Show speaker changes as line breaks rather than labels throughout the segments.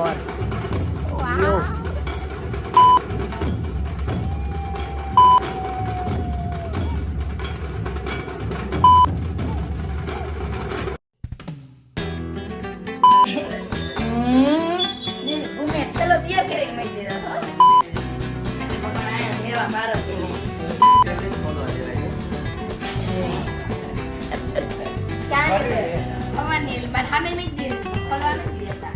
Four
વાહ.
You.
ઉમેર ચલો તૈયાર કરી મેં દીધા પપ્પા આયા મેવા મારો કે ક્યાં અમારની બાર સામે મેં દીધા ખોલવા નથી દેતા.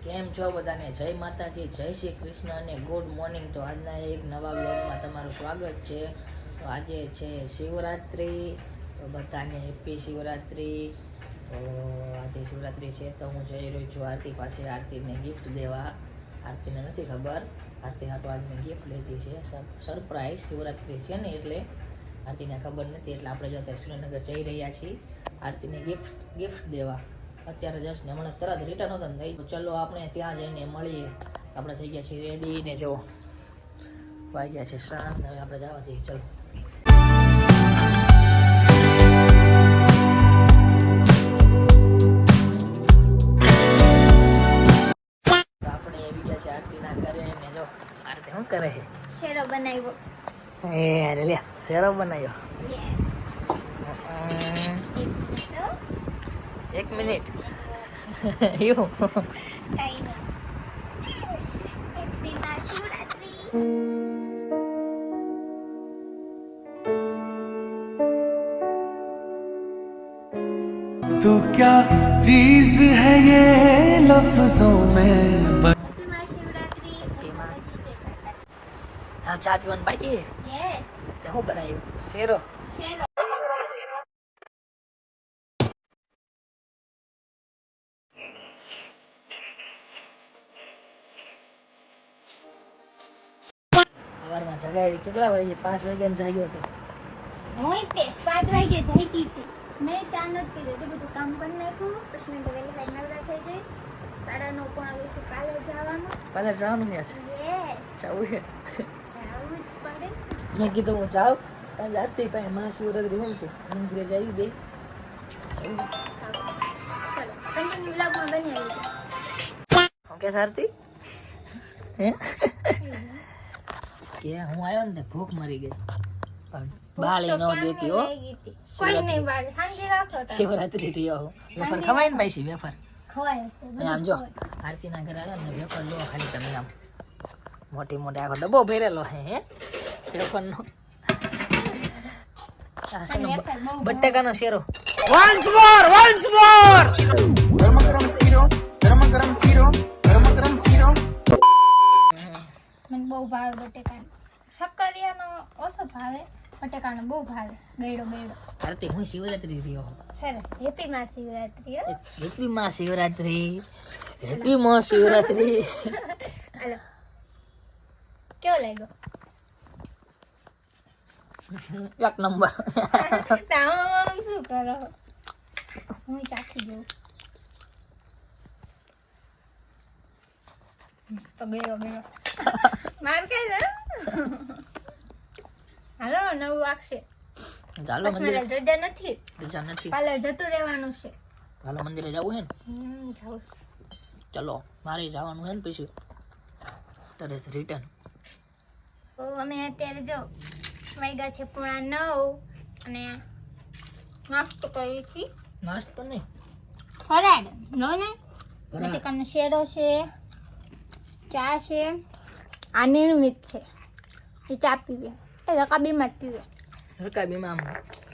કેમ છો બધાને? જય માતાજી, જય શ્રી કૃષ્ણ અને ગુડ મોર્નિંગ. તો આજના એક નવા બ્લોગમાં તમારું સ્વાગત છે. તો આજે છે શિવરાત્રિ, તો બધાને હેપી શિવરાત્રિ. તો આજે શિવરાત્રિ છે તો હું જઈ રહ્યો છું આરતી પાસે આરતીને ગિફ્ટ દેવા. આરતીને નથી ખબર, આરતી હાટો આજ મેં ગિફ્ટ લીધી છે, સરપ્રાઈઝ. શિવરાત્રિ છે ને એટલે આરતીને ખબર નથી, એટલે આપણે જો અત્યારે સુરેન્દ્રનગર જઈ રહ્યા છીએ આરતીને ગિફ્ટ દેવા. અત્યારે જસ્ટ ને હમણાં તરત રિટર્ન હતો ને થઈ. ચલો આપણે ત્યાં જઈને મળીએ. આપણે થઈ ગયા છીએ રેડી ને જો વાગ્યા છે 7. હવે આપણે જવા દઈએ. ચલો આપણે આવી ગયા છે આરતીના ઘરે ને જો આરતી શું કરે છે?
શેરો બનાવ્યો.
એ અરે લે શેરો બનાવ્યો. એક મિનિટ એવું
तो क्या चीज है ये लफ्जों में
હા ચા પીવાનું બાકી તે શું બનાવ્યું? શેરો. સવારમાં જગાડી કેટલા વાગે? 5 વાગ્યાને જાગ્યો હતો.
હું તે 5 વાગે જઈ ગઈ હતી. મેં ચા નથી પીધી, તો બધું કામ કરી નાખ્યું. પછી મેં તો વહેલી લાઈન નવરા થઈ ગઈ. 9:30 પોણા 10 કાલે જવાનું.
પાર્લર જવાનું ને છે?
યસ,
જવું છે.
જવું જ પડે.
મેં કીધું હું જાઉં કાલે આરતી પાસે મહાશિવરાત્રી હું કે મંદિરે જઈ બે જવું.
ચાલો કન્ટિન્યુ વ્લોગમાં બની આવી છે.
ઓકે આરતી હે કે હું આવ્યો ને ભૂખ મરી ગઈ. બાળી ન દેતી હો.
કોઈ નહીં બાળી, શાંતિ રાખો તમે.
શિવરાત્રી રહ્યો હું વેફર ખવાય ને ભાઈ વેફર.
ખવાય છે, બધું
આમ જો
ખવાય.
આરતીના ઘરે આવ્યો ને વેફર લો ખાલી તમે આમ મોટી આખો ડબ્બો ભરેલો હે વેફરનો. આ છે ને
વેફર બહુ
બટાકાનો શેરો.
गरम गरम सीरो गरम गरम सीरो गरम गरम सीरो
મને બહુ ભાવે બટેકાનો. શક્કરિયાનો ઓછો ભાવે, બટેકાનો બહુ ભાવે. ગયડો
આરતી હું શિવરાત્રી રહ્યો.
સરસ. હેપી માં શિવરાત્રી.
હેપી માં શિવરાત્રી. હેપી માં શિવરાત્રી.
હાલો, કેવો લાગ્યો?
એક નંબર.
તામ શું કરો? હું ચાખી દઉં. તો ગયો માર કે છે. હાલો નવું વાગશે.
ચાલો
બસ
મંદિરે.
મારે રજા નથી,
રજા નથી.
પાર્લર જતું રહેવાનું છે.
ચાલો મંદિરે જવું હે ને?
જાઉં છું.
ચલો મારે જવાનું હે ને પછી તરત રિટર્ન.
તો અમે અત્યારે જો વાગ્યા છે 9:30 અને નાસ્તો કરીએ છીએ.
નાસ્તો નહીં,
ફરાળ નો ને
ફરાળ.
બટેકાનો શેરો છે, ચા છે, આ નિર્મિત છે. એ ચા પીવે, એ રકાબીમાં જ પીવે.
રકાબીમાં આમ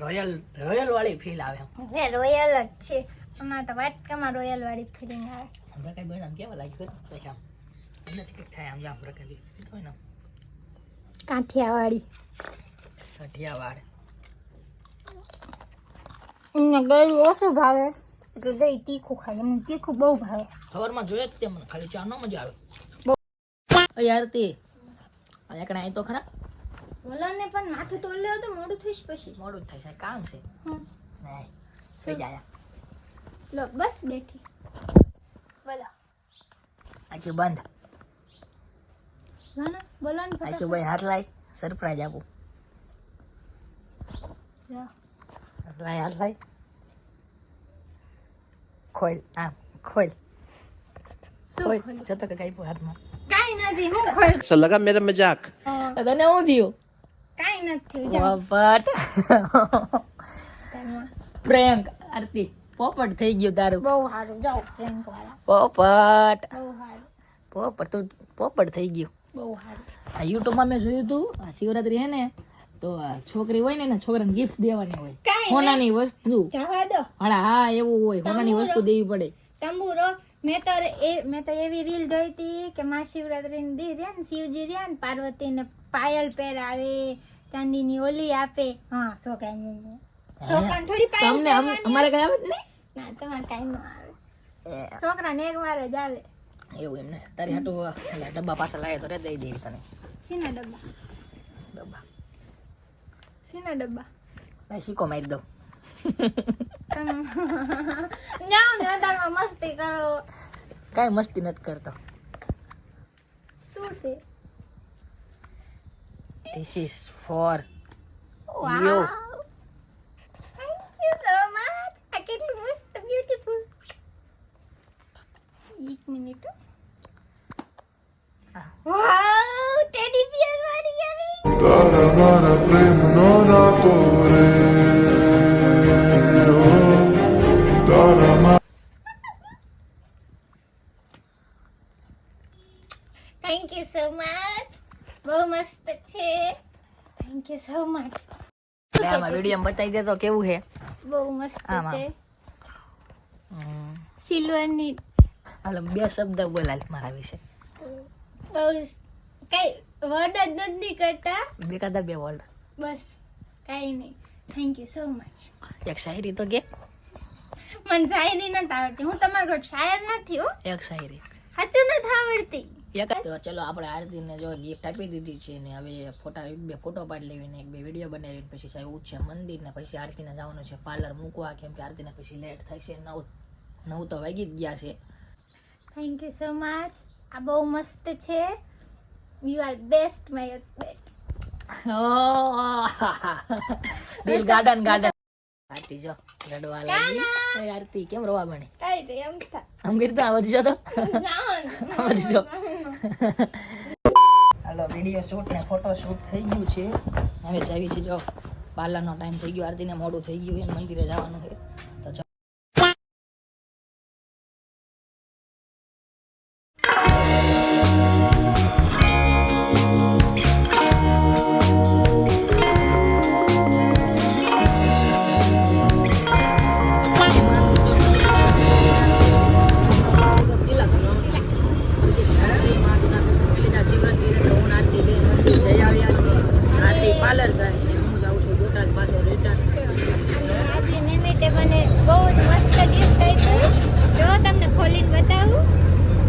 રોયલ વાળી ફીલ આવે.
હવે રોયલ જ છે. અમારે તો વાટકામાં રોયલ વાળી ફિલિંગ આવે.
રકાબી આમ કેવા લાગે ફેર તો આમ અંદાજ કંઈક થાય આમ જામ રકાબી હોય ને
કાઠિયાવાડી.
કાઠિયાવાડ.
એમને ગળ્યું ઓછું ભાવે એટલે ગઈ તીખું ખાય. એમને તીખું બહુ ભાવે.
સવારમાં જોઈએ જ તે મને ખાલી ચા નો મજા આવે. આરતી અહીંયા કને અહીં તો ખરા
બોલાને પણ માથું તોડ લેવો તો મોડું થઈશ પછી.
મોડું જ થાય છે, કામ છે.
હમ.
નહીં થઈ જાય.
લો બસ બેઠી. બોલો
આખી બંધ.
ના બોલો ને
આખી ભાઈ હાથ લાય સરપ્રાઈઝ આપું.
જો
લાય હાલ લાય ખોલ આમ ખોલ
શું
ખોલ
ખોલું?
જતો કે કાઈ હાથમાં
કાંઈ નથી હું ખોલ
ऐसा लगा मेरा मजाक
તો તને હું થયું
કાંઈ નથી જાઓ
પોપટ
ઘરમાં.
પ્રેન્ક આરતી પોપટ થઈ ગયું તારું
બહુ સારું જાઓ પ્રેન્ક વાળા
પોપટ
બહુ સારું
પોપટ તું પોપટ થઈ ગયું
બહુ સારું
આ યુટ્યુબમાં મેં જોયું હતું આ શિવરાત્રી હે ને તો આ છોકરી હોય ને એને છોકરાને ગિફ્ટ દેવાની હોય
કાંઈ
સોનાની વસ્તુ
જવા દો
હા એવું હોય સોનાની વસ્તુ દેવી પડે
તંબુરો મેં તો એવી રીલ જોઈ હતી કે મહાશિવરાત્રીની દી રહ્યા ને શિવજી રહ્યા ને પાર્વતીને પાયલ પહેરાવે ચાંદીની ઓલી આપે હા છોકરાને થોડી પાયલ
તમને અમારે કઈ આવે જ નહીં
ના તમારે કાંઈ ન આવે છોકરાને એક વાર જ આવે
એવું એમને તારી હાટુ ડબ્બા પાછા લાવે તો રે દઈ દે તને
શીના ડબ્બા
ડબ્બા
શીના ડબ્બા
લાય સિક્કો મારી દઉં
જાઓ ને અદારમાં મસ્તી કરો
કાંઈ મસ્તી નથી કરતો
શું છે
this is for
wow
You.
Thank you so much આ કેટલું મસ્ત બ્યુટીફુલ એક મિનિટ વાવ ટેડી બિયર વાળી આવી
તારા મારા પ્રેમનો નાતો રે ઓ તારા
થેન્ક યુ સો મચ બહુ મસ્ત છે થેન્ક યુ સો મચ
આમાં વિડીયો બતાવી દે તો કેવું છે
બહુ મસ્ત
આમાં.
છે સિલ્વરની
હાલો બે શબ્દ બોલાલ મારા વિશે
બહુ કઈ વર્ડ જ નથી કરતા
બે કાદા બે વર્ડ
બસ કાંઈ નહીં થેન્ક યુ સો મચ
એક શાયરી તો કે
મને શાયરી નથી આવડતી હું તમારા ઘર શાયર નથી હો
એક શાયરી
સાચું નથી આવડતી
એક તો ચલો આપણે આરતીને જો ગિફ્ટ આપી દીધી છે ને હવે ફોટા એક બે ફોટો પાડી લેવીને એક બે વિડીયો બનાવીને પછી સાહેબ છે મંદિર ને પછી આરતીને જવાનું છે પાર્લર મૂકવા કેમ કે આરતીને પછી લેટ થાય છે 9 તો વાગી જ ગયા છે
થેન્ક યુ સો મચ આ બહુ મસ્ત છે you are best my husband
દિલ ગાર્ડન આરતી જો રડવા લાગી એ આરતી કેમ રોવા બની
કાઈ દે એમ થા
આમ કરતા આવડી જો તો આવડી જો હાલો વિડીયો શૂટ ને ફોટો શૂટ થઈ ગયું છે હવે જાવી છે જો પાર્લરનો ટાઈમ થઈ ગયો આરતીને મોડું થઈ ગયું એને મંદિરે જવાનું છે તો ચાલો. પાર્લર જાય હું જાઉં છું બોટાદ પાછો રિટર્ન
આજે નિમિત્તે મને બહુ જ મસ્ત ગિફ્ટ આપ્યું જો તમને ખોલીને બતાવું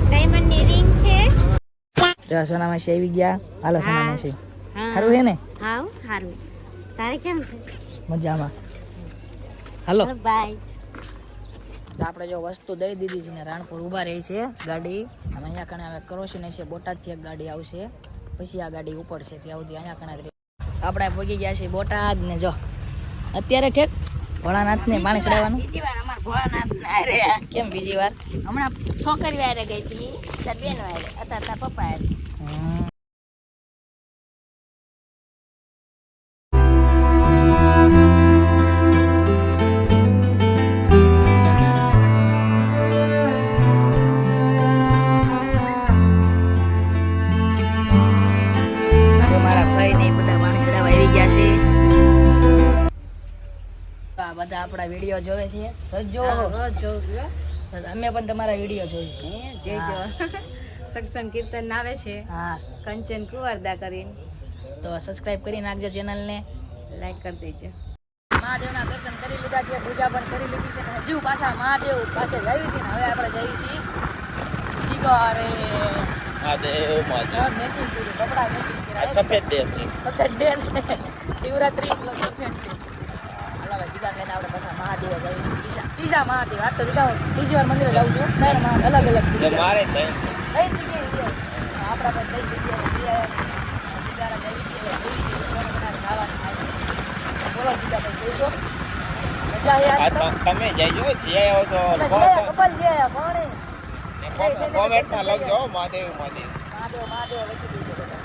ડાયમંડની રિંગ છે
સોના માસી આવી ગયા હાલો સોના માસી સારું છે ને
હાઉ સારું તારે કેમ છે
મજામાં હાલો
બાય
તો આપણે જો વસ્તુ દઈ દીધી છે ને રાણપુર ઊભા રહી છે ગાડી અને અહીંયા કણે હવે કરોશી છે બોટાદથી એક ગાડી આવશે પછી આ ગાડી ઉપડશે ત્યાં સુધી અહીંયા કણે જ રહી આપણે પહોંચી ગયા છીએ બોટાદ ને જો અત્યારે ઠેક ભોળાનાથને પાણી ચડાવવાનું
બીજી વાર અમાર ભોળાનાથ આરે
કેમ બીજી વાર
હમણાં છોકરી વારે ગઈ હતી તાર બેન વારે અત્યારે તાર પપ્પા વારે
જો મારા ભાઈ ને બધા પાણી ચડાવવા આવી ગયા છે આ બધા આપણા વિડીયો જોવે છે સજો રોજ જોઉં છું અમે પણ તમારા વિડીયો જોઈ છે
જય સત્સંગ કીર્તન આવે છે
હા
કંચન કુંવરદા કરીને
તો સબસ્ક્રાઇબ કરી નાખજો ચેનલને
લાઈક કરી દેજો
મહાદેવના દર્શન કરી લીધા છે પૂજા પણ કરી લીધી છે અને હજુ પાછા મહાદેવ પાસે જઈએ છીએ ને હવે આપણે જઈએ છીએ જીગરે
महादेव महादेव
મેચિંગ કર્યું કપડા મેચિંગ કર્યા
सफेद देश है
સફેદ ડે શિવરાત્રી એટલો સફેદ છે હાલો હવે જીગા લઈને આપણે પાછા મહાદેવ જઈએ છીએ ત્રીજા મહાદેવ આ તો જીગા બીજી વાર મંદિરે જાઉં છું ત્રણ મહાદેવ અલગ અલગ
ये मारे थे
કઈ જગ્યાએ આપણા પર કઈ જગ્યાએ જીગારા જઈએ છીએ ખાવાનું બોલો જીગા ભાઈ જઈશું મજા આવી આજ તો?
તમે જઈજો જે આવો તો
અમે ગયા કપલ ગયા ભણે
કોમેન્ટમાં લખજો મહાદેવ મહાદેવ.
મહાદેવ મહાદેવ લખી દીધું બધા.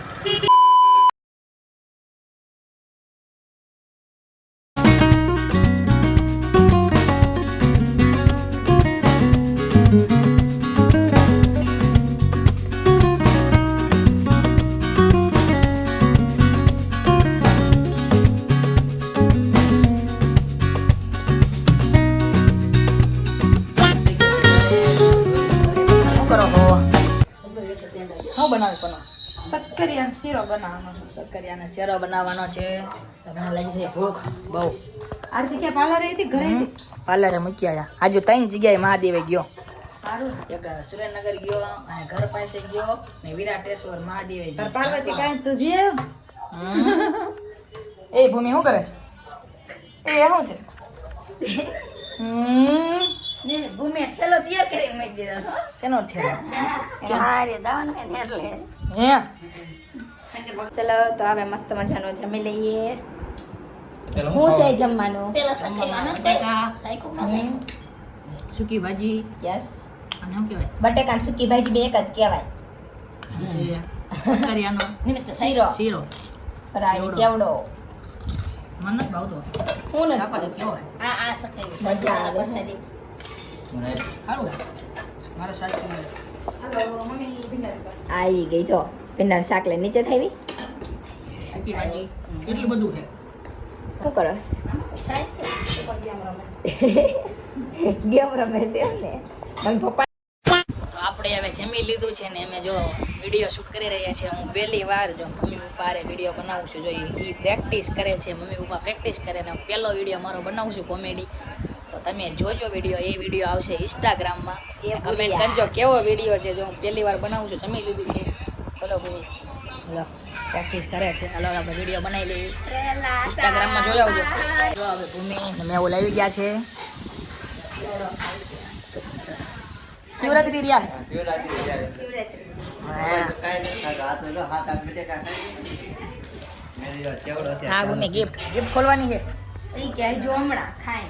શું કરો હો? શું બનાવીશ બનો?
શક્કરિયાનો શીરો બનાવવાનો.
સક્કરિયાનો શેરો બનાવવાનો છે. તમને લાગી છે ભૂખ બહુ.
આરતી ક્યાં પાર્લર રહી હતી ઘરે હતી?
પાર્લરે મૂકી આવ્યા. આજુ 3 જગ્યાએ મહાદેવે ગયો.
સારું.
એક સુરેન્દ્રનગર ગયો અને ઘર પાસે ગયો ને વિરાટેશ્વર મહાદેવે ગયો.
પાર્વતી કાંઈ તું જે
એ ભૂમિ શું કરે છે? એ શું છે?
ભૂમિ ઠેલો તૈયાર કરી મૂકી દીધો હતો.
શેનો છે?
હારે દાવાનું ને એટલે
હે
ચલો તો હવે મસ્ત મજાનો જમી લઈએ. હું છે જમવાનું? પેલા
સૂકી ભાજી
યસ,
અને શું કહેવાય?
બટેકાની સૂકી ભાજી બે એક જ કહેવાય.
સક્કરિયાનો
શીરો,
શીરો
ફરાળી ચેવડો.
મને નથી ભાવતો.
હું નથી
આપા તો કેવો હોય?
મજા આવે વરસાદી.
સારું હોય. મારા સાચું
આવી ગઈ જો ભીંડાનું શાક લઈને નીચે થાવી.
સૂકી ભાજી એટલું બધું છે.
શું કરસ? ગેમ રમે છે એમ ને મમ્મી પપ્પા.
તો આપણે હવે જમી લીધું છે ને અમે જો વિડીયો શૂટ કરી રહ્યા છીએ. હું પહેલી વાર જો મમ્મી પપ્પા હારે વિડીયો બનાવું છું. જો એ પ્રેક્ટિસ કરે છે, મમ્મી પપ્પા પ્રેક્ટિસ કરે ને પહેલો વિડીયો મારો બનાવું છું કોમેડી. તો તમે જોજો વિડીયો. એ વિડીયો આવશે ઇન્સ્ટાગ્રામમાં. કમેન્ટ કરજો કેવો વિડીયો છે. જો હું પહેલી વાર બનાવું છું, જમી લીધું છે. ચલો ભૂમિ લો પ્રેક્ટિસ કરે છે. હાલો આપણે વિડીયો બનાવી લઈએ. ઇન્સ્ટાગ્રામમાં જોઈ આવજો. જો હવે ભૂમિ ને મેં એવું લાવી ગયા છે. શિવરાત્રી રહ્યા છે. હા ભૂમિ ગિફ્ટ ખોલવાની છે.
એ કે જો હમણાં ખાય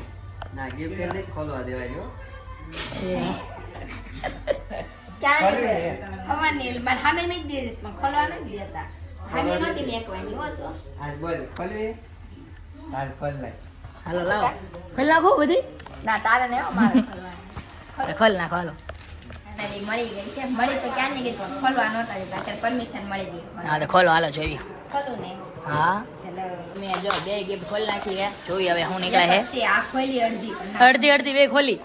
ક્યાં હવાની મારે સામે મેં દીધીશ પણ ખોલવા નથી દેતા. સામે નહોતી મેકવાની હોતો.
હાલો લાવો ખોલ નાખો બધી.
ના તારે ને મારે
ખોલ નાખો હાલો.
મળી ગઈ છે. મળી તો ક્યાં નહીં ગઈ પણ ખોલવા નહોતા દેતા. અત્યારે પરમિશન મળી ગઈ.
હા તો ખોલો હાલો જોઈએ.
ખોલું ને
હા
ચલો
મેં જો બે ગિફ્ટ ખોલી નાખી છે. જોઈએ હવે શું નીકળે છે.
પછી આ ખોલી અડધી પણ
અડધી અડધી બે ખોલી.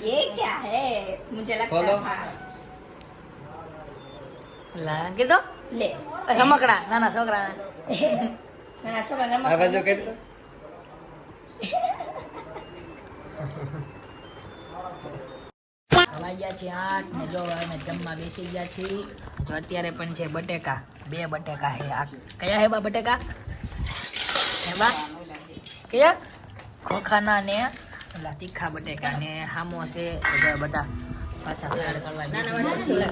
ये क्या है मुझे लगता
खोलो।
था
લા કીધો
ले
રમકડા નાના છોકરા.
નાના છોકરા રમત
વાગ્યા છે 8 ને જો અમે જમવા બેસી ગયા છીએ. જો અત્યારે પણ છે બટેકા. 2 બટેકા છે. આ કયા હે બા બટેકા? હે બા કયા? ખોખાના ને ઓલા તીખા બટેકા ને હામો છે. એટલે બધા પાછા તૈયાર કરવા બેસી ગયા છીએ.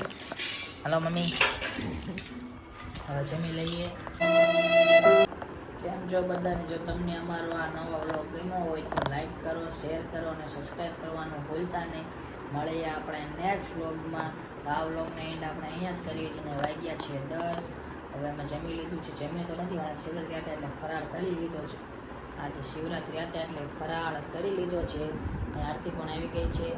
હાલો મમ્મી હવે જમી લઈએ. કેમ જો બધાને? જો તમને અમારો આ નવો વ્લોગ ગમ્યો હોય તો લાઈક કરો, શેર કરો અને સબસ્ક્રાઈબ કરવાનું ભૂલતા નહીં. મળીએ આપણે નેક્સ્ટ વ્લોગમાં. આ વ્લોગને એન્ડ આપણે અહીંયા જ કરીએ છીએ. ને વાગ્યા છે 10. હવે અમે જમી લીધું છે. જમ્યું તો નથી, મારા શિવરાત્રી હતા એટલે ફરાળ કરી લીધો છે. આજે શિવરાત્રી હતા એટલે ફરાળ કરી લીધો છે. અને આરતી પણ આવી ગઈ છે.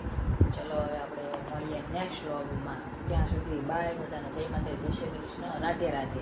ચલો હવે આપણે મળીએ નેક્સ્ટ વ્લોગમાં. ત્યાં સુધી બાય બધાને. જય માતા, જય શ્રી કૃષ્ણ, રાધે રાધે.